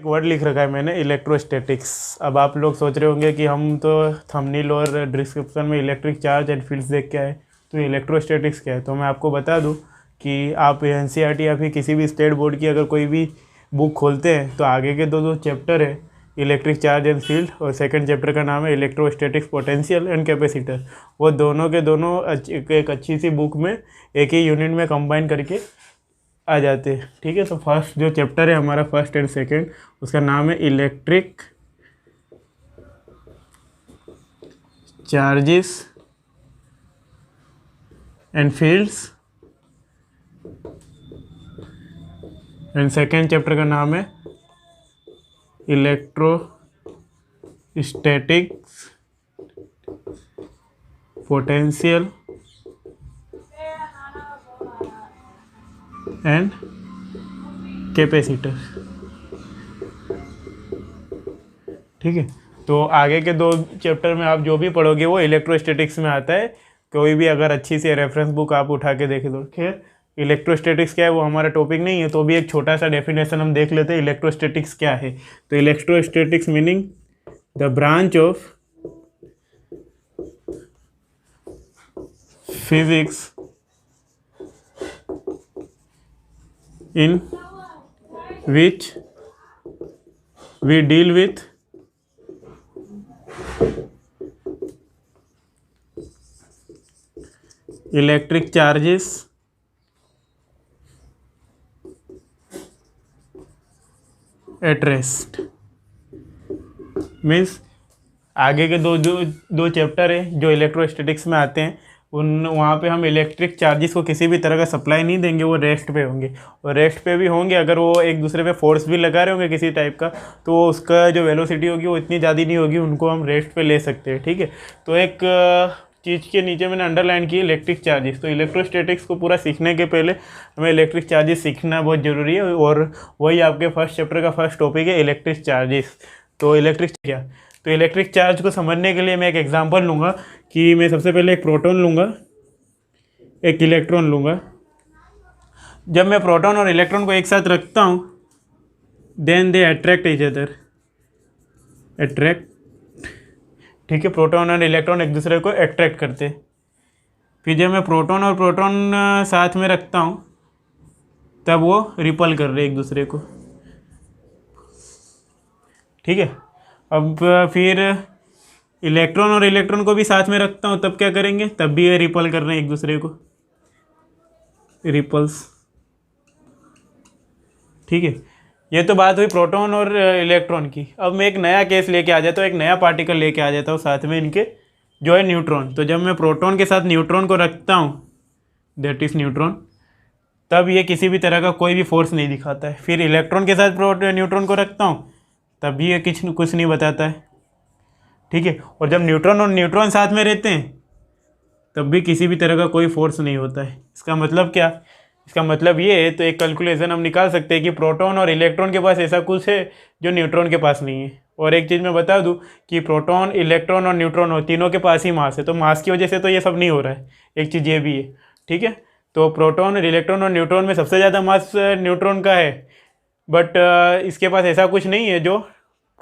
एक वर्ड लिख रखा है मैंने, इलेक्ट्रोस्टैटिक्स। अब आप लोग सोच रहे होंगे कि हम तो थंबनेल और डिस्क्रिप्शन में इलेक्ट्रिक चार्ज एंड फील्ड्स देख के आए, तो इलेक्ट्रोस्टैटिक्स क्या है। तो मैं आपको बता दूं कि आप एनसीईआरटी या फिर किसी भी स्टेट बोर्ड की अगर कोई भी बुक खोलते हैं तो आगे के दो चैप्टर है, इलेक्ट्रिक चार्ज एंड फील्ड, और सेकंड चैप्टर का नाम है इलेक्ट्रोस्टैटिक्स पोटेंशियल एंड कैपेसिटर। वो दोनों के दोनों एक अच्छी सी बुक में एक ही यूनिट में कंबाइन करके आ जाते हैं। ठीक है, तो फर्स्ट जो चैप्टर है हमारा, फर्स्ट एंड सेकंड, उसका नाम है electric charges and fields, and second chapter का नाम है इलेक्ट्रोस्टैटिक्स पोटेंशियल एंड कैपेसिटर। ठीक है, तो आगे के दो चैप्टर में आप जो भी पढ़ोगे वो इलेक्ट्रोस्टैटिक्स में आता है। कोई भी अगर अच्छी सी रेफरेंस बुक आप उठा के देख लो। खैर, इलेक्ट्रोस्टैटिक्स क्या है वो हमारा टॉपिक नहीं है, तो भी एक छोटा सा डेफिनेशन हम देख लेते हैं इलेक्ट्रोस्टैटिक्स क्या है। तो electrostatics meaning the branch of physics in which we deal with electric charges at rest। Means आगे के दो चैप्टर है जो इलेक्ट्रोस्टैटिक्स में आते हैं, उन वहाँ पे हम इलेक्ट्रिक चार्जेस को किसी भी तरह का सप्लाई नहीं देंगे, वो रेस्ट पे होंगे। और रेस्ट पे भी होंगे अगर वो एक दूसरे पे फोर्स भी लगा रहे होंगे किसी टाइप का, तो उसका जो वेलोसिटी होगी वो इतनी ज़्यादा नहीं होगी, उनको हम रेस्ट पे ले सकते हैं। ठीक है, तो एक चीज़ के नीचे मैंने अंडरलाइन की इलेक्ट्रिक चार्जेस। तो इलेक्ट्रोस्टैटिक्स को पूरा सीखने के पहले हमें इलेक्ट्रिक चार्जेस सीखना बहुत ज़रूरी है, और वही आपके फर्स्ट चैप्टर का फर्स्ट टॉपिक है, इलेक्ट्रिक चार्जेस। तो इलेक्ट्रिक क्या, तो इलेक्ट्रिक चार्ज को समझने के लिए मैं एक एग्जांपल लूँगा कि मैं सबसे पहले एक प्रोटॉन लूँगा, एक इलेक्ट्रॉन लूँगा। जब मैं प्रोटॉन और इलेक्ट्रॉन को एक साथ रखता हूँ, then they attract each other, attract. ठीक है, प्रोटॉन और इलेक्ट्रॉन एक दूसरे को अट्रैक्ट करते हैं। फिर जब मैं प्रोटॉन और प्रोटॉन साथ में रखता हूँ तब वो रिपल कर रहे एक दूसरे को। ठीक है, अब फिर इलेक्ट्रॉन और इलेक्ट्रॉन को भी साथ में रखता हूँ तब क्या करेंगे, तब भी ये रिपल कर रहे हैं एक दूसरे को, रिपल्स। ठीक है, ये तो बात हुई प्रोटॉन और इलेक्ट्रॉन की। अब मैं एक नया केस लेके आ जाता हूँ, एक नया पार्टिकल लेके आ जाता हूँ साथ में इनके, जो है न्यूट्रॉन। तो जब मैं प्रोटॉन के साथ न्यूट्रॉन को रखता हूँ, दैट इज न्यूट्रॉन, तब ये किसी भी तरह का कोई भी फोर्स नहीं दिखाता है। फिर इलेक्ट्रॉन के साथ न्यूट्रॉन को रखता हूँ तब भी ये कुछ नहीं बताता है। ठीक है, और जब न्यूट्रॉन और न्यूट्रॉन साथ में रहते हैं तब भी किसी भी तरह का कोई फोर्स नहीं होता है। इसका मतलब क्या, इसका मतलब ये है, तो एक कैलकुलेशन हम निकाल सकते हैं कि प्रोटॉन और इलेक्ट्रॉन के पास ऐसा कुछ है जो न्यूट्रॉन के पास नहीं है। और एक चीज़ मैं बता दूं कि प्रोटॉन, इलेक्ट्रॉन और न्यूट्रॉन हो तीनों के पास ही मास है, तो मास की वजह से तो ये सब नहीं हो रहा है। एक चीज़ ये भी है। ठीक है, तो प्रोटॉन, इलेक्ट्रॉन और न्यूट्रॉन में सबसे ज़्यादा मास न्यूट्रॉन का है, बट इसके पास ऐसा कुछ नहीं है जो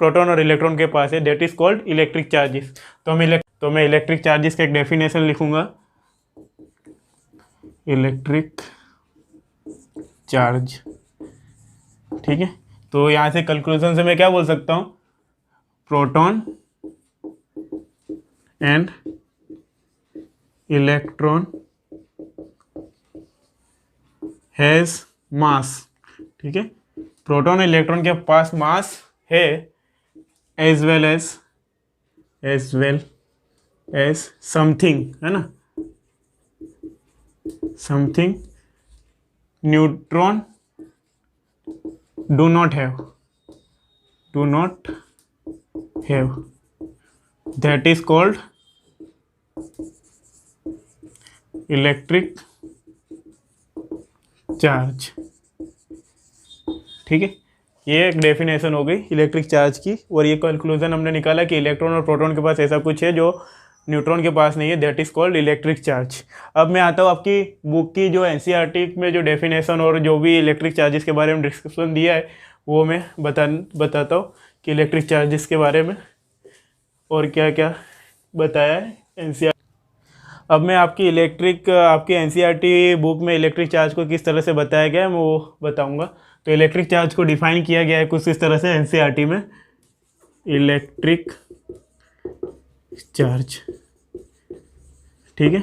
प्रोटॉन और इलेक्ट्रॉन के पास है, that is called electric charges. तो मैं इलेक्ट्रिक चार्जेस का एक डेफिनेशन लिखूंगा, इलेक्ट्रिक चार्ज। ठीक है, तो यहाँ से कंक्लूजन से मैं क्या बोल सकता हूँ, प्रोटॉन एंड इलेक्ट्रॉन हैज मास। ठीक है, प्रोटॉन और इलेक्ट्रॉन के पास मास है, एज वेल एज समथिंग, है ना, something neutron do not have, that is called electric charge. ठीक है, ये एक डेफिनेशन हो गई इलेक्ट्रिक चार्ज की, और ये कंक्लूजन हमने निकाला कि इलेक्ट्रॉन और प्रोटॉन के पास ऐसा कुछ है जो न्यूट्रॉन के पास नहीं है, that is called electric charge. अब मैं आता हूँ आपकी बुक की जो एनसीईआरटी में जो डेफिनेशन और जो भी इलेक्ट्रिक चार्जेस के बारे में डिस्क्रिप्शन दिया है वो मैं बताता हूँ कि इलेक्ट्रिक चार्जेस के बारे में और क्या क्या बताया है एनसीईआरटी। अब मैं आपकी एनसीईआरटी बुक में इलेक्ट्रिक चार्ज को किस तरह से बताया गया है मैं वो बताऊंगा। तो इलेक्ट्रिक चार्ज को डिफाइन किया गया है कुछ इस तरह से एनसीईआरटी में। इलेक्ट्रिक चार्ज, ठीक है।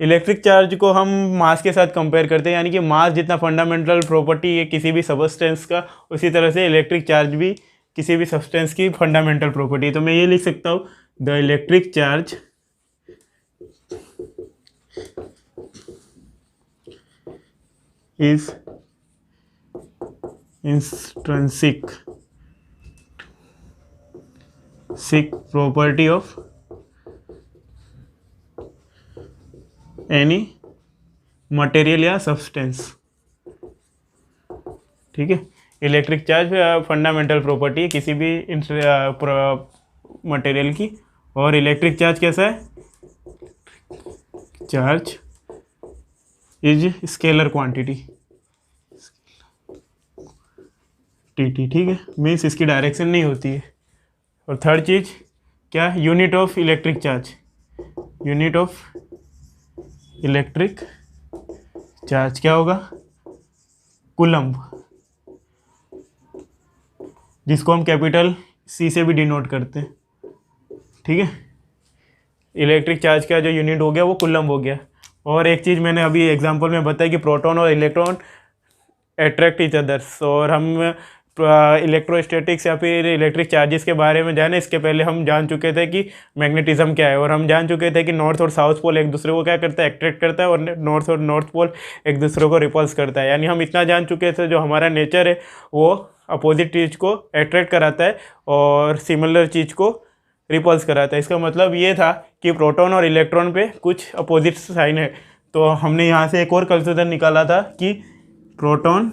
इलेक्ट्रिक चार्ज को हम मास के साथ कंपेयर करते हैं, यानी कि मास जितना फंडामेंटल प्रॉपर्टी है किसी भी सबस्टेंस का, उसी तरह से इलेक्ट्रिक चार्ज भी किसी भी सब्सटेंस की फंडामेंटल प्रॉपर्टी है। तो मैं ये लिख सकता हूँ, the electric charge is intrinsic property of any material या सब्सटेंस, ठीक है। इलेक्ट्रिक चार्ज फंडामेंटल प्रॉपर्टी है किसी भी मटेरियल की। और इलेक्ट्रिक चार्ज कैसा है? Charge is scalar quantity, T, ठीक है। मीन्स इसकी डायरेक्शन नहीं होती है। और थर्ड चीज क्या? Unit of electric charge, unit of electric charge क्या होगा? कूलम्ब, जिसको हम कैपिटल सी से भी डिनोट करते हैं, ठीक है। इलेक्ट्रिक चार्ज का जो यूनिट हो गया वो कूलम्ब हो गया। और एक चीज़ मैंने अभी एग्जांपल में बताया कि प्रोटॉन और इलेक्ट्रॉन अट्रैक्ट ईच अदर्स। और हम इलेक्ट्रोस्टैटिक्स या फिर इलेक्ट्रिक चार्जेस के बारे में जाने इसके पहले हम जान चुके थे कि मैग्नेटिज्म क्या है। और हम जान चुके थे कि नॉर्थ और साउथ पोल एक दूसरे को क्या करता है? अट्रैक्ट करता है। और नॉर्थ और नॉर्थ पोल एक दूसरे को रिपल्स करता है। यानी हम इतना जान चुके थे, जो हमारा नेचर है वो अपोजिट चीज़ को अट्रैक्ट कराता है और सिमिलर चीज़ को रिपल्स कराता है। इसका मतलब ये था कि प्रोटॉन और इलेक्ट्रॉन पे कुछ अपोजिट साइन है। तो हमने यहाँ से एक और कंक्लूजन निकाला था कि प्रोटॉन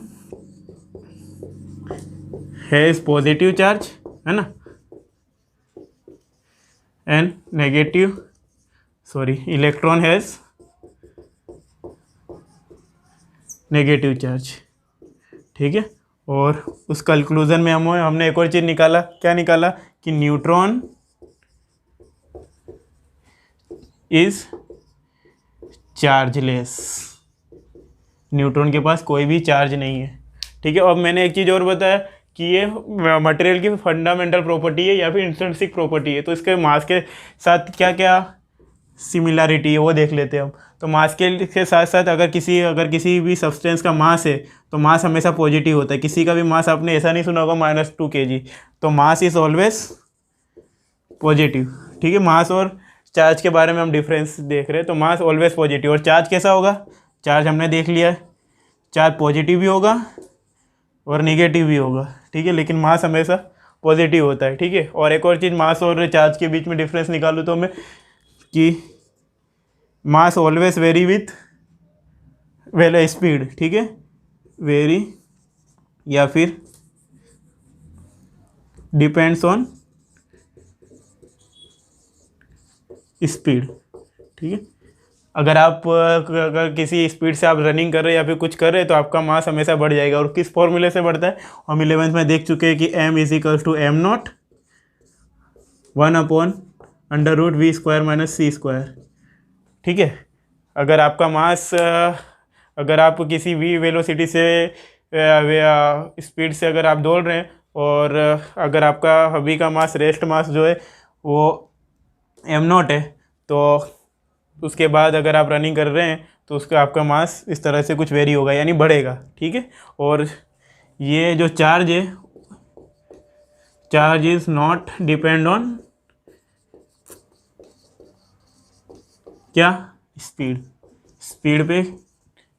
हैज़ पॉजिटिव चार्ज, है ना, and electron has negative charge, ठीक है। और उस कंक्लूजन में हमने एक और चीज़ निकाला। क्या निकाला? कि न्यूट्रॉन इज चार्जलेस, न्यूट्रॉन के पास कोई भी चार्ज नहीं है, ठीक है। अब मैंने एक चीज़ और बताया कि ये मटेरियल की फंडामेंटल प्रॉपर्टी है या फिर इंट्रिंसिक प्रॉपर्टी है। तो इसके मास के साथ क्या क्या सिमिलरिटी है वो देख लेते हैं हम। तो मास के साथ साथ अगर किसी भी सब्सटेंस का मास है तो मास हमेशा पॉजिटिव होता है। किसी का भी मास आपने ऐसा नहीं सुना होगा -2 kg, तो मास इज ऑलवेज पॉजिटिव, ठीक है। मास और चार्ज के बारे में हम डिफरेंस देख रहे हैं। तो मास ऑलवेज पॉजिटिव। और चार्ज कैसा होगा? चार्ज हमने देख लिया है, चार्ज पॉजिटिव भी होगा और नेगेटिव भी होगा, ठीक है। लेकिन मास हमेशा पॉजिटिव होता है, ठीक है। और एक और चीज़ मास और चार्ज के बीच में डिफरेंस निकालूँ तो मैं कि मास ऑलवेज वेरी विथ स्पीड, ठीक है, वेरी या फिर डिपेंड्स ऑन स्पीड, ठीक है। अगर किसी स्पीड से आप रनिंग कर रहे हैं या फिर कुछ कर रहे हैं तो आपका मास हमेशा बढ़ जाएगा। और किस फॉर्मूले से बढ़ता है? हम 11th में देख चुके हैं कि m = m0 1/√v² - c², ठीक है। अगर आपका मास अगर आप किसी v वेलोसिटी से स्पीड से अगर आप दौड़ रहे हैं और अगर आपका अभी का मास रेस्ट मास जो है वो m0 है, तो उसके बाद अगर आप रनिंग कर रहे हैं तो उसका आपका मास इस तरह से कुछ वेरी होगा, यानी बढ़ेगा, ठीक है। और ये जो चार्ज है, charge is not depend on क्या? स्पीड पे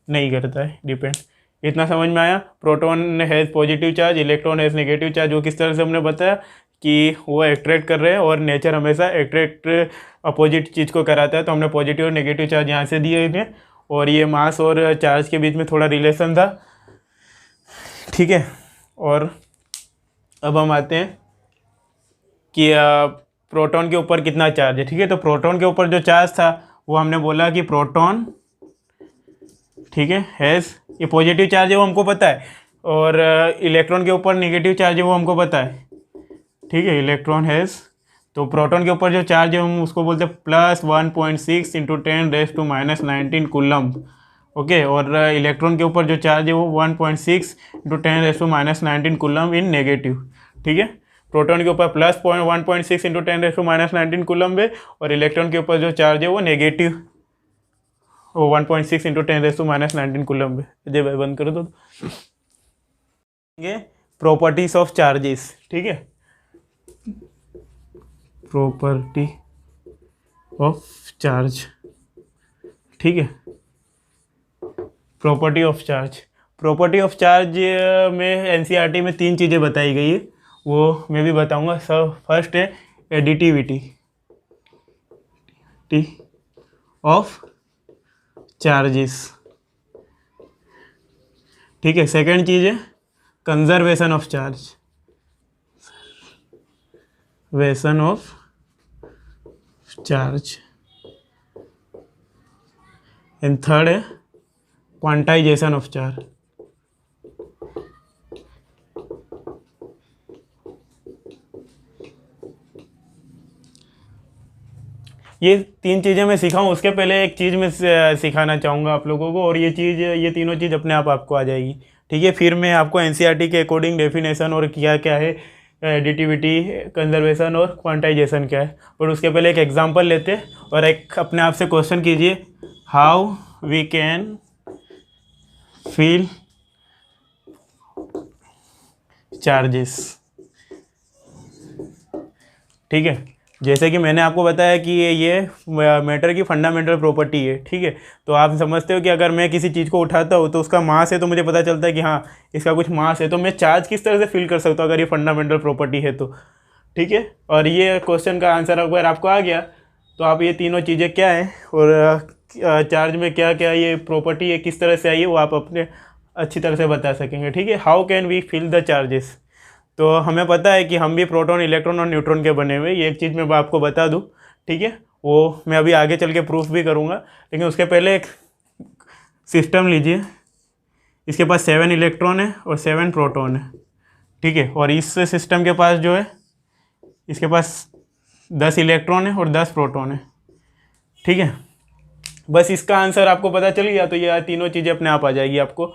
नहीं करता है डिपेंड। इतना समझ में आया? Proton has positive charge, electron has negative charge, जो किस तरह से हमने बताया कि वो अट्रैक्ट कर रहे हैं और नेचर हमेशा अट्रैक्ट अपोजिट चीज़ को कराता है। तो हमने पॉजिटिव और नेगेटिव चार्ज यहाँ से दिए हैं। और ये मास और चार्ज के बीच में थोड़ा रिलेशन था, ठीक है। और अब हम आते हैं कि प्रोटॉन के ऊपर कितना चार्ज है, ठीक है। तो प्रोटॉन के ऊपर जो चार्ज था वो हमने बोला कि प्रोटॉन, ठीक है, हैज़, ये पॉजिटिव चार्ज है वो हमको पता है। और इलेक्ट्रॉन के ऊपर नेगेटिव चार्ज है वो हमको पता है, ठीक है, इलेक्ट्रॉन हैज़, तो प्रोटॉन के ऊपर जो चार्ज है हम उसको बोलते हैं +1.6 × 10⁻⁻19 कूलम्ब, ओके। और इलेक्ट्रॉन के ऊपर जो चार्ज है वो 1.6 × 10⁻⁻19 कूलम्ब इन नेगेटिव, ठीक है। प्रोटॉन के ऊपर +1.6 × 10⁻⁻19 कूलम्ब है, और इलेक्ट्रॉन के ऊपर जो चार्ज है वो नेगेटिव, वो 1.6 × 10⁻⁻19 कूलम्ब है। जब बंद कर दो, प्रॉपर्टीज ऑफ चार्जेस, ठीक है, प्रॉपर्टी ऑफ चार्ज, ठीक है, property of charge. Property of charge में एनसीईआरटी में 3 चीज़ें बताई गई है, वो मैं भी बताऊंगा। सब फर्स्ट है एडिटिविटी ऑफ चार्जेस, ठीक है। सेकंड चीज़ है कंजर्वेशन ऑफ चार्ज, वेसन ऑफ चार्ज, एंड थर्ड है क्वांटाइजेशन ऑफ चार्ज। ये 3 चीज़ें मैं सीखा हूँ, उसके पहले एक चीज़ मैं सिखाना चाहूँगा आप लोगों को, और ये तीनों चीज़ अपने आप आपको आ जाएगी, ठीक है। फिर मैं आपको एनसीईआरटी के अकॉर्डिंग डेफिनेशन और क्या क्या है, एडिटिविटी, कंजर्वेशन और क्वांटाइजेशन क्या है, और उसके पहले एक एग्जांपल लेते और एक अपने आप से क्वेश्चन कीजिए, how we can feel charges, ठीक है। जैसे कि मैंने आपको बताया कि ये मैटर की फंडामेंटल प्रॉपर्टी है, ठीक है। तो आप समझते हो कि अगर मैं किसी चीज़ को उठाता हूँ तो उसका मास है, तो मुझे पता चलता है कि हाँ इसका कुछ मास है, तो मैं चार्ज किस तरह से फील कर सकता हूँ अगर ये फंडामेंटल प्रॉपर्टी है तो, ठीक है। और ये क्वेश्चन का आंसर अगर आपको आ गया तो आप ये तीनों चीज़ें क्या हैं और चार्ज में क्या क्या ये प्रॉपर्टी है, किस तरह से आई है, वो आप अपने अच्छी तरह से बता सकेंगे, ठीक है। How can we feel the charges, तो हमें पता है कि हम भी प्रोटॉन, इलेक्ट्रॉन और न्यूट्रॉन के बने हुए, ये एक चीज़ मैं आपको बता दूं, ठीक है। वो मैं अभी आगे चल के प्रूफ भी करूँगा, लेकिन उसके पहले एक सिस्टम लीजिए, इसके पास 7 इलेक्ट्रॉन है और 7 प्रोटॉन है, ठीक है। और इस सिस्टम के पास जो है, इसके पास 10 इलेक्ट्रॉन है और 10 प्रोटॉन है, ठीक है। बस इसका आंसर आपको पता चल गया तो ये तीनों चीज़ें अपने आप आ जाएगी आपको,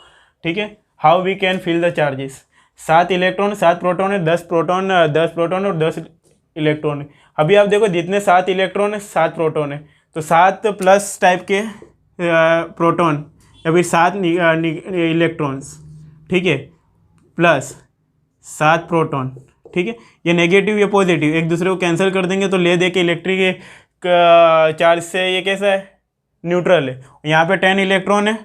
ठीक है। How we can feel the charges, 7 electron 7 proton है, 10 प्रोटॉन और 10 इलेक्ट्रॉन है। अभी आप देखो जितने 7 इलेक्ट्रॉन है 7 प्रोटॉन है, तो 7 प्लस टाइप के प्रोटॉन या फिर 7 इलेक्ट्रॉन्स, ठीक है, प्लस 7 प्रोटॉन, ठीक है। ये नेगेटिव, ये पॉजिटिव एक दूसरे को कैंसिल कर देंगे तो ले दे के इलेक्ट्रिक चार्ज से ये कैसा है, न्यूट्रल है। यहाँ पे 10 इलेक्ट्रॉन है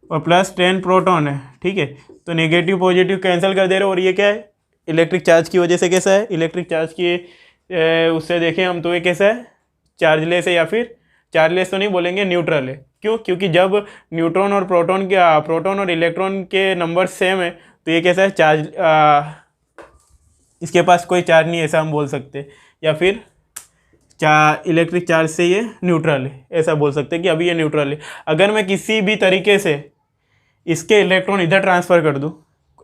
और प्लस 10 प्रोटॉन है, ठीक है। तो नेगेटिव पॉजिटिव कैंसिल कर दे रहे हो, और ये क्या है, इलेक्ट्रिक चार्ज की वजह से कैसा है, इलेक्ट्रिक चार्ज की उससे देखें हम तो ये कैसा है, चार्जलेस है, या फिर चार्जलेस तो नहीं बोलेंगे, न्यूट्रल है। क्यों, क्योंकि जब न्यूट्रॉन और प्रोटॉन और इलेक्ट्रॉन के नंबर सेम है तो ये कैसा है, चार्ज इसके पास कोई चार्ज नहीं, ऐसा हम बोल सकते, या फिर इलेक्ट्रिक चार्ज से ये न्यूट्रल है, ऐसा बोल सकते हैं कि अभी ये न्यूट्रल है। अगर मैं किसी भी तरीके से इसके इलेक्ट्रॉन इधर ट्रांसफ़र कर दूँ,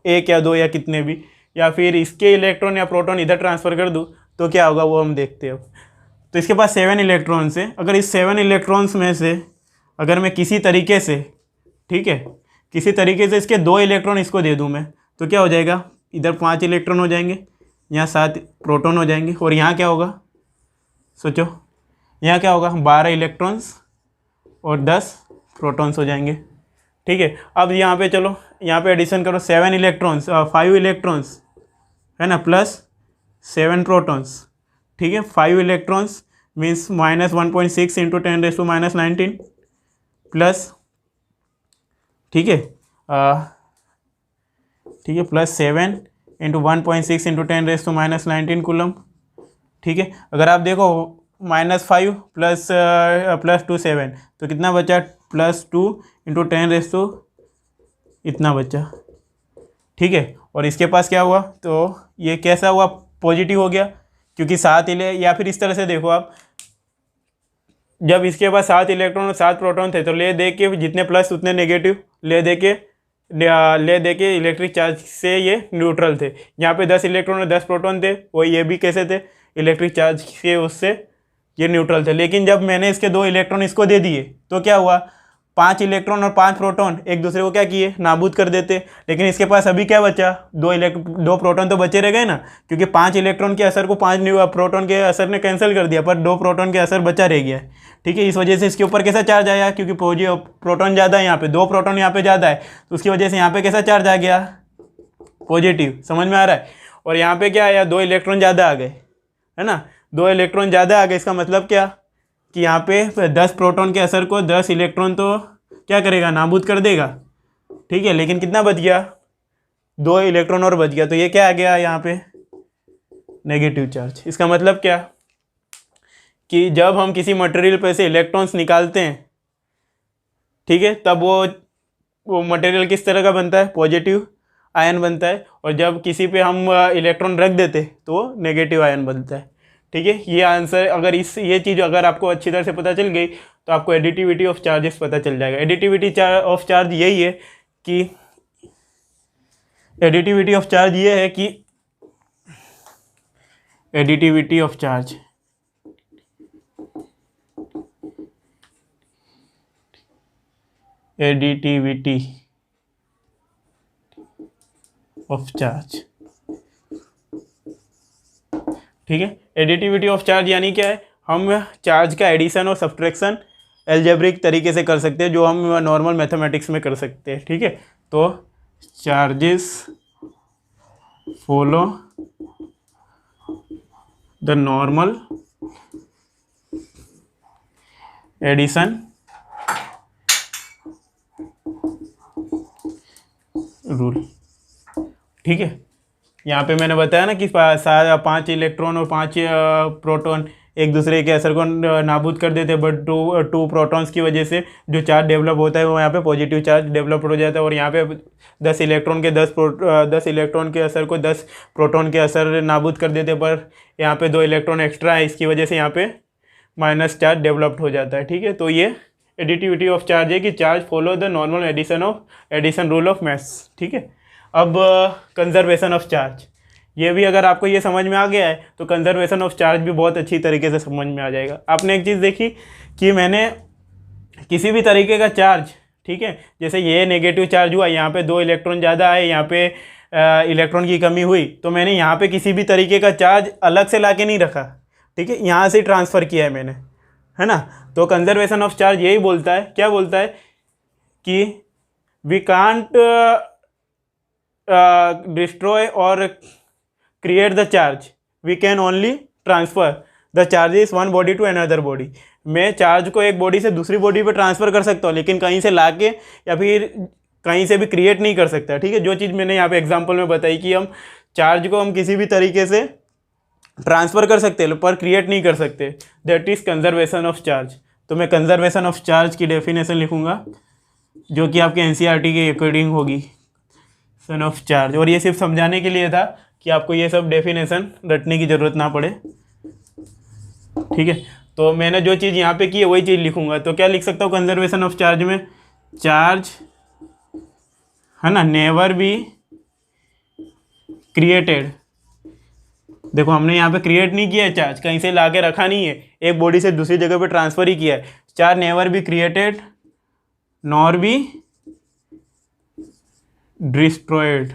1 या 2 या कितने भी, या फिर इसके इलेक्ट्रॉन या प्रोटॉन इधर ट्रांसफ़र कर दूँ तो क्या होगा वो हम देखते हैं अब। तो इसके पास 7 इलेक्ट्रॉन्स हैं, अगर इस 7 इलेक्ट्रॉन्स में से अगर मैं किसी तरीके से, ठीक है, किसी तरीके से इसके 2 इलेक्ट्रॉन इसको दे दूँ मैं, तो क्या हो जाएगा, इधर 5 इलेक्ट्रॉन हो जाएंगे, यहाँ 7 प्रोटॉन हो जाएंगे, और यहाँ क्या होगा, सोचो, यहाँ क्या होगा, 12 इलेक्ट्रॉन्स और 10 प्रोटॉन्स हो जाएंगे, ठीक है। अब यहाँ पे चलो, यहाँ पे एडिशन करो, 7 इलेक्ट्रॉन्स 5 इलेक्ट्रॉन्स है ना, प्लस 7 प्रोटॉन्स, ठीक है। 5 इलेक्ट्रॉन्स मीन्स -1.6 × 10⁻⁻19 प्लस, ठीक है, ठीक है, प्लस 7 × 1.6 × 10⁻⁻19 कूलम्ब, ठीक है। अगर आप देखो -5 प्लस 2 7, तो कितना बचा, +2 × 10 इतना बचा, ठीक है। और इसके पास क्या हुआ, तो ये कैसा हुआ, पॉजिटिव हो गया, क्योंकि 7 या फिर इस तरह से देखो आप, जब इसके पास 7 इलेक्ट्रॉन और 7 प्रोटॉन थे तो ले दे के जितने प्लस उतने नेगेटिव ले दे के ले दे के इलेक्ट्रिक चार्ज से ये न्यूट्रल थे। यहाँ पे 10 इलेक्ट्रॉन और 10 प्रोटॉन थे, वो ये भी कैसे थे, इलेक्ट्रिक चार्ज के उससे ये न्यूट्रल थे। लेकिन जब मैंने इसके 2 इलेक्ट्रॉन इसको दे दिए तो क्या हुआ, 5 इलेक्ट्रॉन और 5 प्रोटॉन एक दूसरे को क्या किए, नाबूद कर देते। लेकिन इसके पास अभी क्या बचा, 2 प्रोटॉन तो बचे रह गए ना, क्योंकि 5 इलेक्ट्रॉन के असर को 5 प्रोटॉन के असर ने कैंसिल कर दिया, पर 2 प्रोटॉन के असर बचा रह गया। ठीक है, इस वजह से इसके ऊपर कैसा चार्ज आया, क्योंकि प्रोटॉन ज़्यादा है यहाँ पे, 2 प्रोटॉन यहाँ पे ज़्यादा है, तो उसकी वजह से यहाँ पे कैसा चार्ज आ गया, पॉजिटिव। समझ में आ रहा है। और यहाँ पे क्या आया, 2 इलेक्ट्रॉन ज़्यादा आ गए, है ना, 2 इलेक्ट्रॉन ज़्यादा आ गए। इसका मतलब क्या कि यहाँ पे 10 प्रोटॉन के असर को 10 इलेक्ट्रॉन तो क्या करेगा, नाबूद कर देगा। ठीक है, लेकिन कितना बच गया, 2 इलेक्ट्रॉन और बच गया, तो ये क्या आ गया यहाँ पे, नेगेटिव चार्ज। इसका मतलब क्या कि जब हम किसी मटेरियल पे से इलेक्ट्रॉन्स निकालते हैं, ठीक है, तब वो मटेरियल किस तरह का बनता है, पॉजिटिव आयन बनता है। और जब किसी पे हम इलेक्ट्रॉन रख देते तो वो नेगेटिव आयन बनता है। ठीक है, ये आंसर अगर ये चीज़ अगर आपको अच्छी तरह से पता चल गई तो आपको एडिटिविटी ऑफ चार्जेस पता चल जाएगा। एडिटिविटी ऑफ चार्ज यही है कि एडिटिविटी ऑफ चार्ज ये है कि additivity of charge additivity of charge, ठीक है। एडिटिविटी ऑफ चार्ज यानी क्या है, हम चार्ज का एडिशन और सब्ट्रैक्शन एल्जेब्रिक तरीके से कर सकते हैं, जो हम नॉर्मल मैथमेटिक्स में कर सकते हैं। ठीक है, तो charges follow the normal addition rule. ठीक है, यहाँ पे मैंने बताया ना कि 5 इलेक्ट्रॉन और 5 प्रोटॉन एक दूसरे के असर को नाबूद कर देते हैं, बट 2 प्रोटॉन्स की वजह से जो चार्ज डेवलप होता है वो यहाँ पे पॉजिटिव चार्ज डेवलप हो जाता है। और यहाँ पे 10 इलेक्ट्रॉन के 10 इलेक्ट्रॉन के असर को 10 प्रोटॉन के असर नाबूद कर देते हैं, पर यहाँ पे 2 इलेक्ट्रॉन एक्स्ट्रा है, इसकी वजह से यहाँ पे माइनस चार्ज डेवलप्ड हो जाता है। ठीक है, तो ये एडिटिविटी ऑफ चार्ज है कि charge follow the normal addition rule of maths. ठीक है, अब कंजर्वेशन ऑफ चार्ज, ये भी अगर आपको ये समझ में आ गया है तो कंजर्वेशन ऑफ चार्ज भी बहुत अच्छी तरीके से समझ में आ जाएगा। आपने एक चीज़ देखी कि मैंने किसी भी तरीके का चार्ज, ठीक है, जैसे ये नेगेटिव चार्ज हुआ, यहाँ पे 2 इलेक्ट्रॉन ज़्यादा आए, यहाँ पे इलेक्ट्रॉन की कमी हुई, तो मैंने यहाँ पे किसी भी तरीके का चार्ज अलग से ला के नहीं रखा। ठीक है, यहाँ से ट्रांसफ़र किया है मैंने, है ना। तो कंजर्वेशन ऑफ चार्ज यही बोलता है, क्या बोलता है कि वी कांट डिस्ट्रॉय और create the charge, we can only transfer the charges one body to another body. मैं चार्ज को एक बॉडी से दूसरी बॉडी पे ट्रांसफ़र कर सकता हूँ, लेकिन कहीं से लाके या फिर कहीं से भी क्रिएट नहीं कर सकता। ठीक है, जो चीज़ मैंने यहाँ पे एग्जांपल में बताई कि हम चार्ज को हम किसी भी तरीके से ट्रांसफ़र कर सकते हैं पर क्रिएट नहीं कर सकते, that is conservation of charge. तो मैं कंजर्वेशन ऑफ चार्ज की डेफिनेशन लिखूँगा जो कि आपके एनसीईआरटी के अकॉर्डिंग होगी, सन ऑफ चार्ज। और ये सिर्फ समझाने के लिए था कि आपको ये सब डेफिनेशन रटने की ज़रूरत ना पड़े। ठीक है, तो मैंने जो चीज़ यहाँ पे की है वही चीज़ लिखूँगा। तो क्या लिख सकता हूँ कंजर्वेशन ऑफ चार्ज में, चार्ज, है ना, नेवर बी क्रिएटेड। देखो हमने यहाँ पे क्रिएट नहीं किया है चार्ज, कहीं से ला के रखा नहीं है, एक बॉडी से दूसरी जगह पे ट्रांसफ़र ही किया है। Charge never be created nor be destroyed.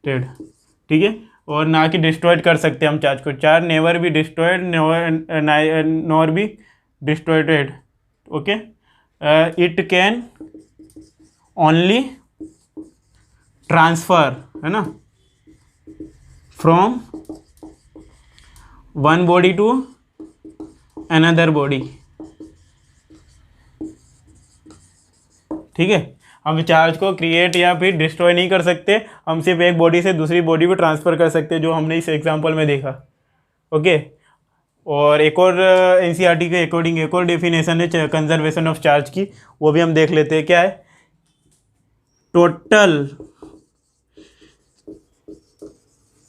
ठीक है, और ना कि डिस्ट्रॉयड कर सकते हम चार्ज को। Charge never be destroyed nor be destroyed. Okay, it can only transfer, है ना, from one body to another body. ठीक है, हम चार्ज को क्रिएट या फिर डिस्ट्रॉय नहीं कर सकते, हम सिर्फ एक बॉडी से दूसरी बॉडी पे ट्रांसफ़र कर सकते हैं, जो हमने इस एग्जांपल में देखा। ओके, और एक और एनसीईआरटी के अकॉर्डिंग एक और डेफिनेशन है कंजर्वेशन ऑफ चार्ज की, वो भी हम देख लेते हैं। क्या है, total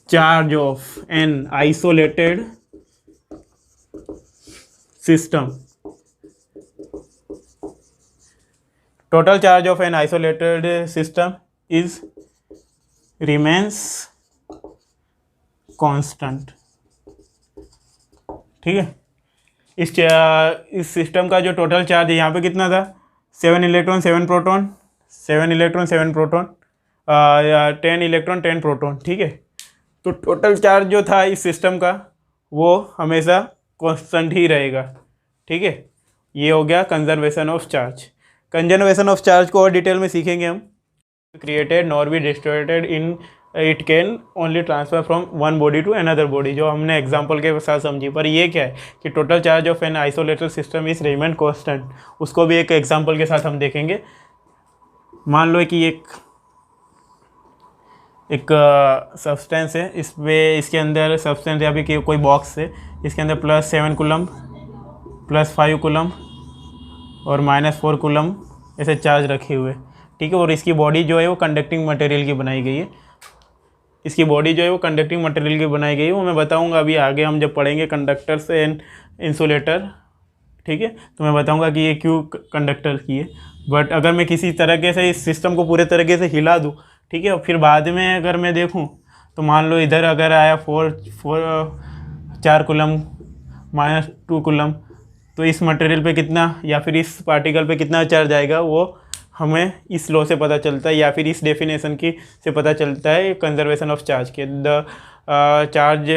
charge of an isolated system, total charge of an isolated system is remains constant. ठीक है, इस सिस्टम का जो टोटल चार्ज है यहाँ पे कितना था, 7 electron 7 proton, 7 electron 7 proton, 10 electron 10 proton. ठीक है, तो टोटल चार्ज जो था इस सिस्टम का वो हमेशा कांस्टेंट ही रहेगा। ठीक है, ये हो गया conservation of charge. Conservation of charge को और डिटेल में सीखेंगे हम। Created nor be destroyed in it can only transfer from one body to another body, जो हमने एग्जांपल के साथ समझी। पर ये क्या है कि total charge of an isolated system is remain constant, उसको भी एक एग्जांपल के साथ हम देखेंगे। मान लो कि एक सब्सटेंस है, इसके अंदर सब्सटेंस या फिर कोई बॉक्स है, इसके अंदर +7 कूलम, +5 कूलम और -4 कूलम ऐसे चार्ज रखे हुए। ठीक है, और इसकी बॉडी जो है वो कंडक्टिंग मटेरियल की बनाई गई है। इसकी बॉडी जो है वो कंडक्टिंग मटेरियल की बनाई गई है, वो मैं बताऊंगा अभी आगे हम जब पढ़ेंगे कंडक्टर्स एंड इंसुलेटर। ठीक है, तो मैं बताऊंगा कि ये क्यों कंडक्टर की है। बट अगर मैं किसी तरीके से इस सिस्टम को पूरे तरीके से हिला दूँ, ठीक है, और फिर बाद में अगर मैं देखूँ तो मान लो इधर अगर आया 4 कूलम -2 कूलम, तो इस मटेरियल पे कितना या फिर इस पार्टिकल पे कितना चार्ज आएगा वो हमें इस लॉ से पता चलता है, या फिर इस डेफिनेशन की से पता चलता है कंजर्वेशन ऑफ चार्ज के। The charge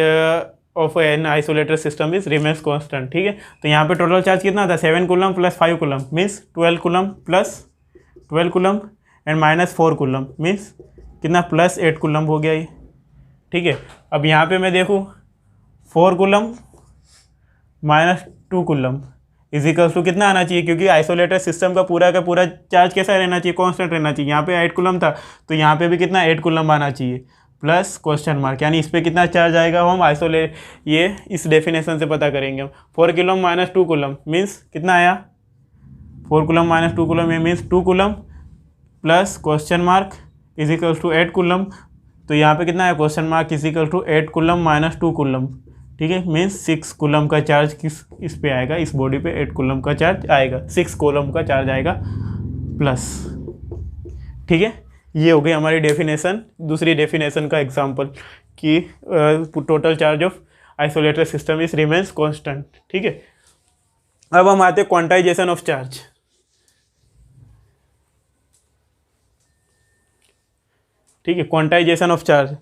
of an isolated system is remains constant. ठीक है, तो यहाँ पे टोटल चार्ज कितना था, 7 coulomb + 5 coulomb means 12 coulomb + 12 coulomb and -4 coulomb means कितना, +8 कूलम हो गया ये। ठीक है, अब यहाँ पे मैं देखूँ 4 कूलम -2 कूलम इजिकल्स टू कितना आना चाहिए, क्योंकि आइसोलेटेड सिस्टम का पूरा चार्ज कैसा रहना चाहिए, कांस्टेंट रहना चाहिए। यहाँ पे 8 कूलम था तो यहाँ पे भी कितना 8 कूलम आना चाहिए प्लस क्वेश्चन मार्क, यानी इस पर कितना चार्ज आएगा वो हम ये इस डेफिनेशन से पता करेंगे हम। 4 कूलम -2 कूलम मीन्स कितना आया, 4 कूलम -2 कूलम ये means 2 coulomb plus question mark is equals to 8 coulomb. तो यहाँ पे कितना है, question mark is equal to 8 coulomb -2 coulomb. ठीक है, मीन्स 6 कूलम का चार्ज इस पे आएगा, इस बॉडी पे 8 कूलम का चार्ज आएगा, 6 कूलम का चार्ज आएगा प्लस। ठीक है, ये हो गई हमारी डेफिनेशन। दूसरी डेफिनेशन का एग्जांपल कि total charge of isolated system is remains constant. ठीक है, अब हम आते हैं क्वांटाइजेशन ऑफ चार्ज। ठीक है, क्वांटाइजेशन ऑफ चार्ज,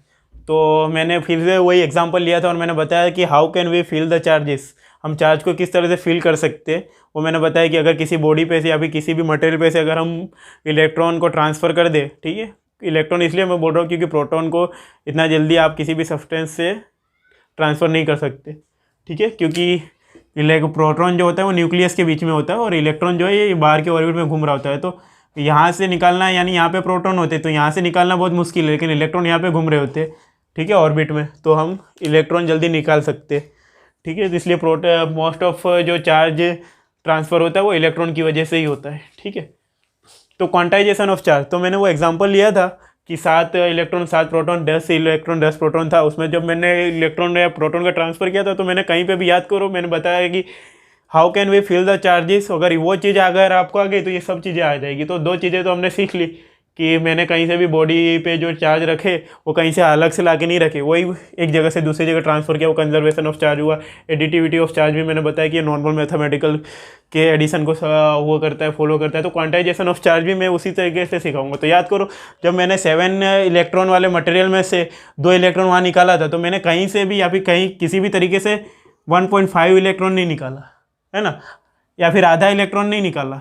तो मैंने फिर से वही एग्जांपल लिया था और मैंने बताया कि how can we feel the charges, हम चार्ज को किस तरह से फील कर सकते हैं। वो मैंने बताया कि अगर किसी बॉडी पे से या फिर किसी भी मटेरियल पे से अगर हम इलेक्ट्रॉन को ट्रांसफ़र कर दे, ठीक है, इलेक्ट्रॉन इसलिए मैं बोल रहा हूँ क्योंकि प्रोटॉन को इतना जल्दी आप किसी भी सब्सटेंस से ट्रांसफ़र नहीं कर सकते। ठीक है, क्योंकि प्रोटॉन जो होता है वो न्यूक्लियस के बीच में होता है और इलेक्ट्रॉन जो है ये बाहर के ऑर्बिट में घूम रहा होता है। तो यहाँ से निकालना, यानी यहाँ पे प्रोटॉन होते तो यहाँ से निकालना बहुत मुश्किल है, लेकिन इलेक्ट्रॉन यहाँ पे घूम रहे होते, ठीक है, ऑर्बिट में, तो हम इलेक्ट्रॉन जल्दी निकाल सकते। ठीक है, तो इसलिए मोस्ट ऑफ जो चार्ज ट्रांसफ़र होता है वो इलेक्ट्रॉन की वजह से ही होता है। ठीक है, तो क्वांटाइजेशन ऑफ चार्ज, तो मैंने वो एग्जांपल लिया था कि 7 इलेक्ट्रॉन 7 प्रोटॉन 10 इलेक्ट्रॉन 10 प्रोटॉन था। उसमें जब मैंने इलेक्ट्रॉन या प्रोटॉन का ट्रांसफ़र किया था तो मैंने कहीं पे भी, याद करो, मैंने बताया कि how can we feel the charges. अगर वो चीज़ अगर आपको आ गई तो ये सब चीज़ें आ जाएगी। तो 2 चीज़ें तो हमने सीख ली कि मैंने कहीं से भी बॉडी पे जो चार्ज रखे वो कहीं से अलग से लाके नहीं रखे, वही एक जगह से दूसरी जगह ट्रांसफ़र किया, वो कंजर्वेशन ऑफ चार्ज हुआ। एडिटिविटी ऑफ चार्ज भी मैंने बताया कि ये नॉर्मल मैथमेटिकल के एडिशन को वो करता है, फॉलो करता है। तो क्वांटाइजेशन ऑफ चार्ज भी मैं उसी तरीके से सिखाऊंगा। तो याद करो, जब मैंने 7 इलेक्ट्रॉन वाले मटेरियल में से 2 इलेक्ट्रॉन वहाँ निकाला था, तो मैंने कहीं से भी या फिर कहीं किसी भी तरीके से 1.5 इलेक्ट्रॉन नहीं निकाला, है ना, या फिर आधा इलेक्ट्रॉन नहीं निकाला,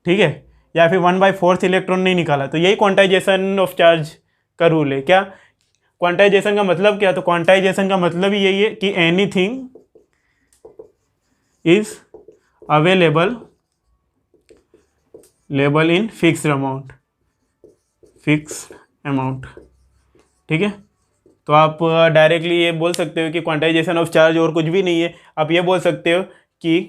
ठीक है, या फिर 1/4 इलेक्ट्रॉन नहीं निकाला। तो यही क्वांटाइजेशन ऑफ चार्ज का रूल है। क्या क्वांटाइजेशन का मतलब क्या? तो क्वांटाइजेशन का मतलब ही यही है कि anything is available in fixed amount, ठीक है। तो आप डायरेक्टली ये बोल सकते हो कि क्वांटाइजेशन ऑफ चार्ज और कुछ भी नहीं है। आप ये बोल सकते हो कि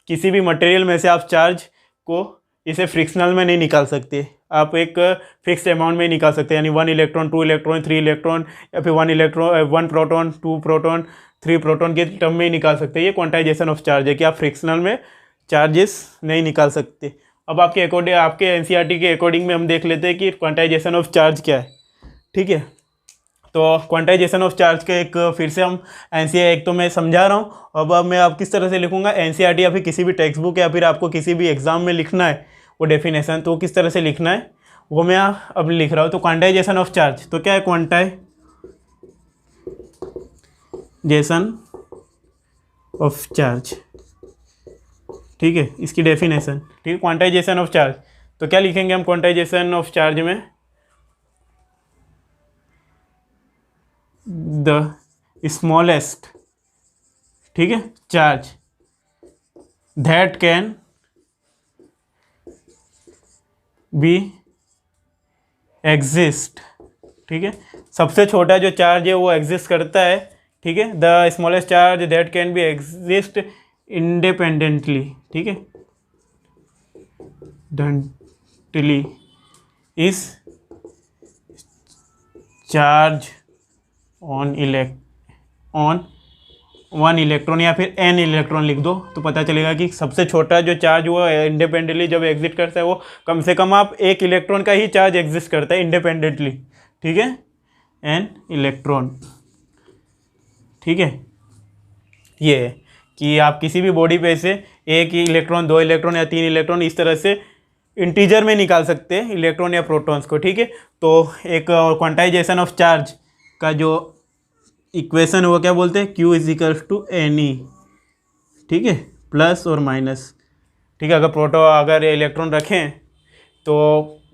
किसी भी मटेरियल में से आप चार्ज को इसे फ्रिक्शनल में नहीं निकाल सकते, आप एक फिक्स्ड अमाउंट में ही निकाल सकते हैं, यानी 1 इलेक्ट्रॉन 2 इलेक्ट्रॉन 3 इलेक्ट्रॉन या फिर 1 प्रोटॉन 2 प्रोटॉन 3 प्रोटॉन के टर्म में ही निकाल सकते हैं। ये क्वांटाइजेशन ऑफ चार्ज है कि आप फ्रिक्शनल में चार्जेस नहीं निकाल सकते। अब आपके अकॉर्डिंग, आपके एनसीईआरटी के अकॉर्डिंग में हम देख लेते हैं कि क्वांटाइजेशन ऑफ चार्ज क्या है। ठीक है, तो क्वांटाइजेशन ऑफ चार्ज के एक फिर से हम एनसीईआरटी, एक तो मैं समझा रहा हूँ, अब मैं आप किस तरह से लिखूंगा एनसीईआरटी या फिर किसी भी टेक्स्ट बुक या फिर आपको किसी भी एग्जाम में लिखना है वो डेफिनेशन, तो किस तरह से लिखना है वो मैं अब लिख रहा हूँ। तो क्वांटाइजेशन ऑफ चार्ज तो क्या है, क्वांटाइजेशन ऑफ चार्ज, ठीक है, इसकी डेफिनेशन। ठीक है, क्वांटाइजेशन ऑफ चार्ज तो क्या लिखेंगे हम क्वांटाइजेशन ऑफ चार्ज में, द स्मॉलेस्ट, ठीक है, charge that can be exist, ठीक है, सबसे छोटा जो चार्ज है वो एग्जिस्ट करता है। ठीक है, the smallest charge that can be exist independently, ठीक है, डेंटली is charge on one electron या फिर एन इलेक्ट्रॉन लिख दो तो पता चलेगा कि सबसे छोटा जो चार्ज वो इंडिपेंडेंटली जब एग्जिस्ट करता है वो कम से कम आप एक इलेक्ट्रॉन का ही चार्ज एग्जिस्ट करता है इंडिपेंडेंटली। ठीक है, एन इलेक्ट्रॉन, ठीक है, ये है कि आप किसी भी बॉडी पे से एक इलेक्ट्रॉन, दो इलेक्ट्रॉन या तीन इलेक्ट्रॉन इस तरह से इंटीजर में निकाल सकते हैं इलेक्ट्रॉन या प्रोटॉन्स को। ठीक है, तो एक क्वांटाइजेशन ऑफ चार्ज का जो इक्वेशन वो क्या बोलते हैं, Q is equal to N E, ठीक है, प्लस और माइनस। ठीक है, अगर इलेक्ट्रॉन रखें तो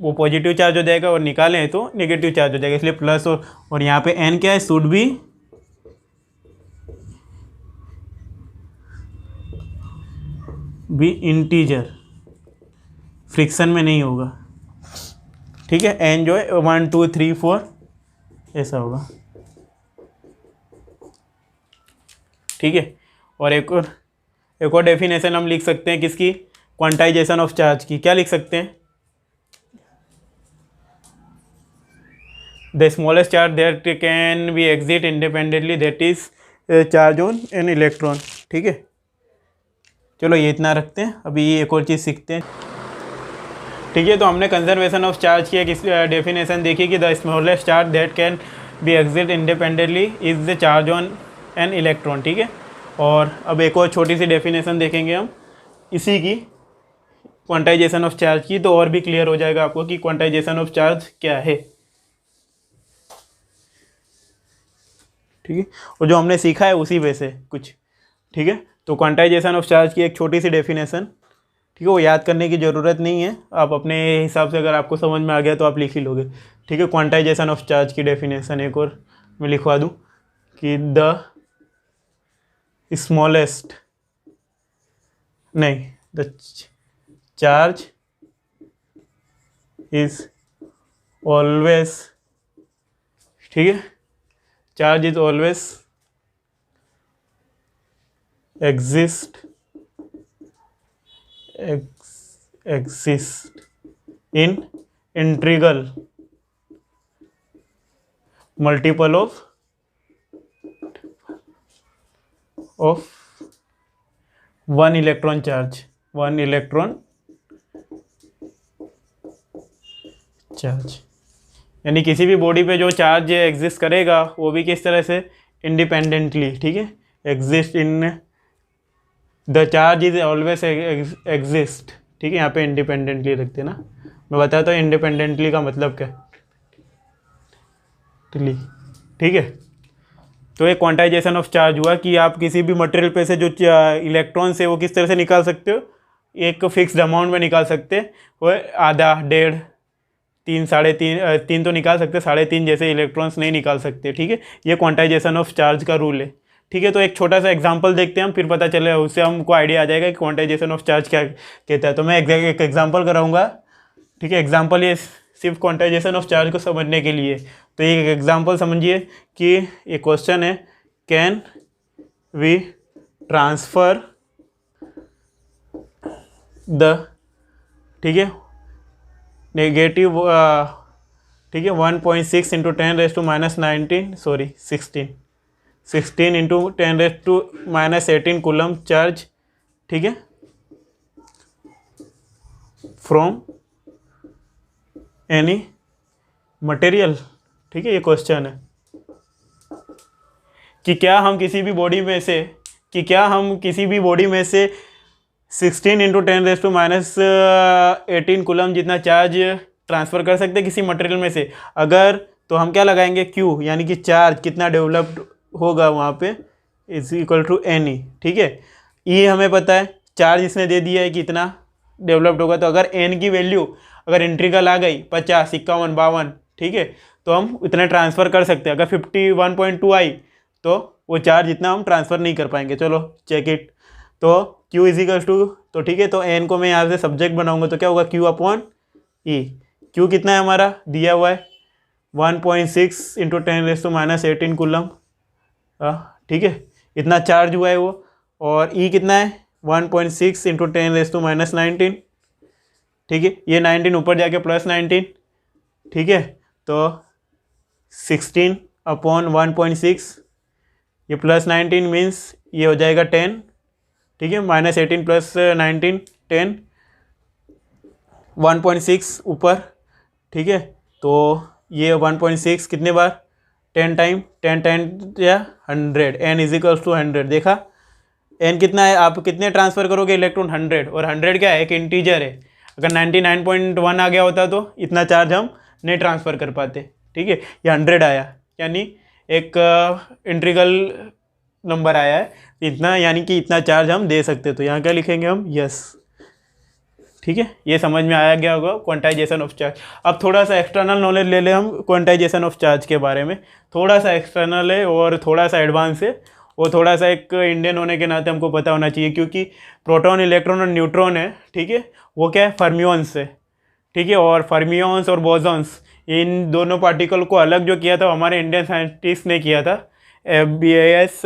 वो पॉजिटिव चार्ज हो जाएगा और निकालें तो नेगेटिव चार्ज हो जाएगा, इसलिए प्लस और यहाँ पे n क्या है, शुड बी इंटीजर, फ्रिक्शन में नहीं होगा। ठीक है, n जो है 1 2 3 4 ऐसा होगा। ठीक है, और एक और डेफिनेशन हम लिख सकते हैं किसकी, क्वांटाइजेशन ऑफ चार्ज की, क्या लिख सकते हैं, the smallest charge that can B exit independently that is charge on an electron. ठीक है, चलो ये इतना रखते हैं, अभी ये एक और चीज़ सीखते हैं। ठीक है, तो हमने कंजर्वेशन ऑफ चार्ज की एक डेफिनेशन देखी कि the smallest charge that can B exit independently is the charge on an electron. ठीक है, और अब एक और छोटी सी डेफिनेशन देखेंगे हम इसी की, क्वांटाइजेशन ऑफ चार्ज की, तो और भी क्लियर हो जाएगा आपको कि क्वांटाइजेशन ऑफ चार्ज क्या है। ठीक है, और जो हमने सीखा है उसी में से कुछ। ठीक है, तो क्वांटाइजेशन ऑफ चार्ज की एक छोटी सी डेफिनेशन, ठीक है, वो याद करने की ज़रूरत नहीं है, आप अपने हिसाब से अगर आपको समझ में आ गया तो आप लिख ही लोगे। ठीक है, क्वांटाइजेशन ऑफ चार्ज की डेफिनेशन एक और मैं लिखवा दूँ कि द स्मॉलेस्ट, नहीं, द चार्ज इज ऑलवेज, ठीक है, charge is always exist in integral multiple of one electron charge, यानी किसी भी बॉडी पे जो चार्ज एग्जिस्ट करेगा वो भी किस तरह से, इंडिपेंडेंटली। ठीक है, exist in the charge is always exist. ठीक है, यहाँ पे इंडिपेंडेंटली रखते ना, मैं बताता हूँ इंडिपेंडेंटली का मतलब क्या। ठीक है, तो एक क्वांटाइजेशन ऑफ चार्ज हुआ कि आप किसी भी मटेरियल पे से जो इलेक्ट्रॉन्स है वो किस तरह से निकाल सकते हो, एक फिक्स्ड अमाउंट में निकाल सकते हैं, वो आधा, डेढ़, 3, 3.5, 3 तो निकाल सकते, 3.5 जैसे इलेक्ट्रॉन्स नहीं निकाल सकते। ठीक है, ये क्वांटाइजेशन ऑफ चार्ज का रूल है। ठीक है, तो एक छोटा सा एग्जांपल देखते हैं हम, फिर पता चले, उससे हमको आइडिया आ जाएगा कि क्वांटाइजेशन ऑफ चार्ज क्या कहता है। तो मैं एक एग्जांपल कराऊंगा। ठीक है, एग्जांपल ये सिर्फ क्वांटाइजेशन ऑफ चार्ज को समझने के लिए। तो ये एक एग्जांपल समझिए कि एक क्वेश्चन है, कैन वी ट्रांसफ़र द, ठीक है, नेगेटिव, ठीक है, 1.6 into 10⁻⁻19 sorry 16 into 10⁻⁻18 coulomb charge, ठीक है, फ्रॉम एनी मटेरियल। ठीक है, ये क्वेश्चन है कि क्या हम किसी भी बॉडी में से 16 × 10⁻⁻18 कूलम जितना चार्ज ट्रांसफ़र कर सकते हैं किसी मटेरियल में से। अगर तो हम क्या लगाएंगे, Q, यानी कि चार्ज कितना डेवलप्ड होगा वहाँ पे इज इक्वल टू एनी। ठीक है, E हमें पता है, चार्ज इसने दे दिया है कि इतना डेवलप्ड होगा। तो अगर N की वैल्यू अगर इंट्रीगल आ गई 50, 51, 52, ठीक है, तो हम इतने ट्रांसफ़र कर सकते हैं। अगर 51.2 आई तो वो चार्ज इतना हम ट्रांसफ़र नहीं कर पाएंगे। चलो चेक इट। तो Q इज इक्वल टू, तो ठीक है, तो N को मैं यहाँ से सब्जेक्ट बनाऊंगा तो क्या होगा, Q/E। Q कितना है हमारा दिया हुआ है 1.6 × 10⁻18 कूलम। ठीक है, इतना चार्ज हुआ है वो। और E कितना है 1.6 × 10⁻19। ठीक है, ये 19 ऊपर जाके +19। ठीक है, तो 16/1.6, ये +19 मीन्स ये हो जाएगा 10। ठीक है, -18 + 19 10, 1.6 ऊपर। ठीक है, तो ये 1.6 कितने बार 10 टाइम 10 या 100। N is equals to 100। देखा N कितना है, आप कितने ट्रांसफ़र करोगे इलेक्ट्रॉन 100, और 100 क्या है, एक इंटीजर है। अगर 99.1 आ गया होता तो इतना चार्ज हम नहीं ट्रांसफ़र कर पाते। ठीक है, ये 100 आया, यानी एक इंट्रीगल नंबर आया है इतना, यानी कि इतना चार्ज हम दे सकते। तो यहाँ क्या लिखेंगे हम, यस। ठीक है, ये समझ में आया गया होगा क्वांटाइजेशन ऑफ चार्ज। अब थोड़ा सा एक्सटर्नल नॉलेज ले लें हम क्वांटाइजेशन ऑफ चार्ज के बारे में। थोड़ा सा एक्सटर्नल है और थोड़ा सा एडवांस है, और थोड़ा सा एक इंडियन होने के नाते हमको पता होना चाहिए, क्योंकि प्रोटॉन, इलेक्ट्रॉन और न्यूट्रॉन है, ठीक है, वो क्या है, फर्मियंस है। ठीक है, और फर्मियंस और बोसॉन्स, इन दोनों पार्टिकल को अलग जो किया था हमारे इंडियन साइंटिस्ट ने किया था, BIS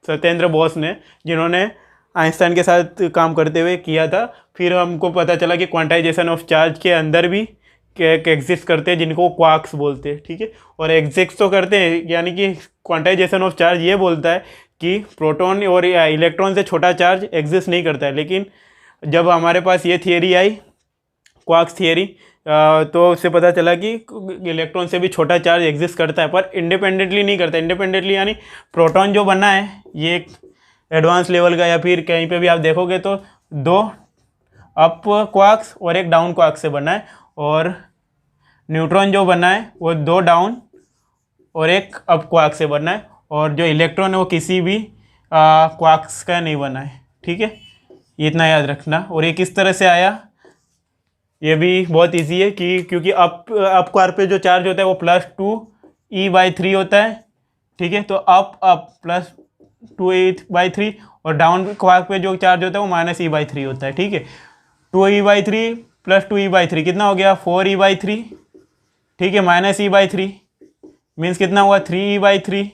सत्येंद्र बोस ने, जिन्होंने आइंस्टाइन के साथ काम करते हुए किया था। फिर हमको पता चला कि क्वांटाइजेशन ऑफ चार्ज के अंदर भी एग्जिस्ट करते हैं जिनको क्वार्क्स बोलते हैं। ठीक है, और एग्जिस्ट तो करते हैं, यानी कि क्वांटाइजेशन ऑफ चार्ज ये बोलता है कि प्रोटॉन और इलेक्ट्रॉन से छोटा चार्ज एग्जिस्ट नहीं करता है। लेकिन जब हमारे पास ये थियरी आई, क्वार्क्स थियरी, तो उससे पता चला कि इलेक्ट्रॉन से भी छोटा चार्ज एग्जिस्ट करता है, पर इंडिपेंडेंटली नहीं करता। इंडिपेंडेंटली यानी प्रोटॉन जो बना है ये एक एडवांस लेवल का, या फिर कहीं पे भी आप देखोगे तो 2 अप क्वार्क्स और 1 डाउन क्वार्क से बना है, और न्यूट्रॉन जो बना है वो 2 डाउन और 1 अप क्वार्क से बना है, और जो इलेक्ट्रॉन है वो किसी भी क्वार्क्स का नहीं बना है। ठीक है, ये इतना याद रखना। और ये किस तरह से आया, ये भी बहुत इजी है कि क्योंकि अप क्वार्क पे जो चार्ज होता है वो +2E/3 होता है। ठीक है, तो अप +2E/3, और डाउन क्वार्क पे जो चार्ज होता है वो -E/3 होता है। ठीक है, 2E/3 + 2E/3 कितना हो गया, 4E/3। ठीक है, -E/3 मीन्स कितना हुआ, 3E/3।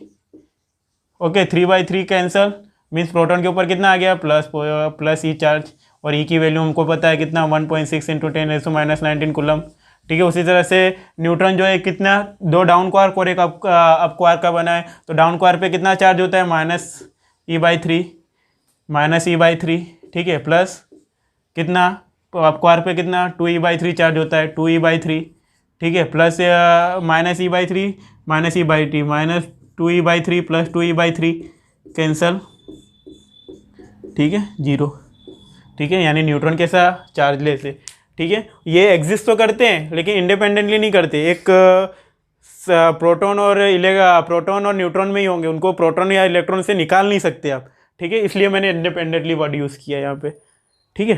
Okay, 3/3 cancel, means proton के ऊपर कितना आ गया, प्लस ई चार्ज, और ई की वैल्यू हमको पता है कितना, 1.6 × 10⁻19 कूलम। ठीक है, उसी तरह से न्यूट्रॉन जो है कितना, 2 डाउन क्वार्क और 1 अप क्वार्क का बना है, तो डाउन क्वार्क पे कितना चार्ज होता है, -E/3। ठीक है, प्लस कितना, अप क्वार्क पे कितना, 2E/3 चार्ज होता है, 2E/3। ठीक है, plus -E/3 -2E/3 + 2E/3 cancel. ठीक है, 0। ठीक है, यानी न्यूट्रॉन कैसा, चार्जलेस है। ठीक है, ये एग्जिस्ट तो करते हैं लेकिन इंडिपेंडेंटली नहीं करते। एक प्रोटॉन और न्यूट्रॉन में ही होंगे, उनको प्रोटॉन या इलेक्ट्रॉन से निकाल नहीं सकते आप। ठीक है, इसलिए मैंने इंडिपेंडेंटली वर्ड यूज़ किया यहाँ पे। ठीक है।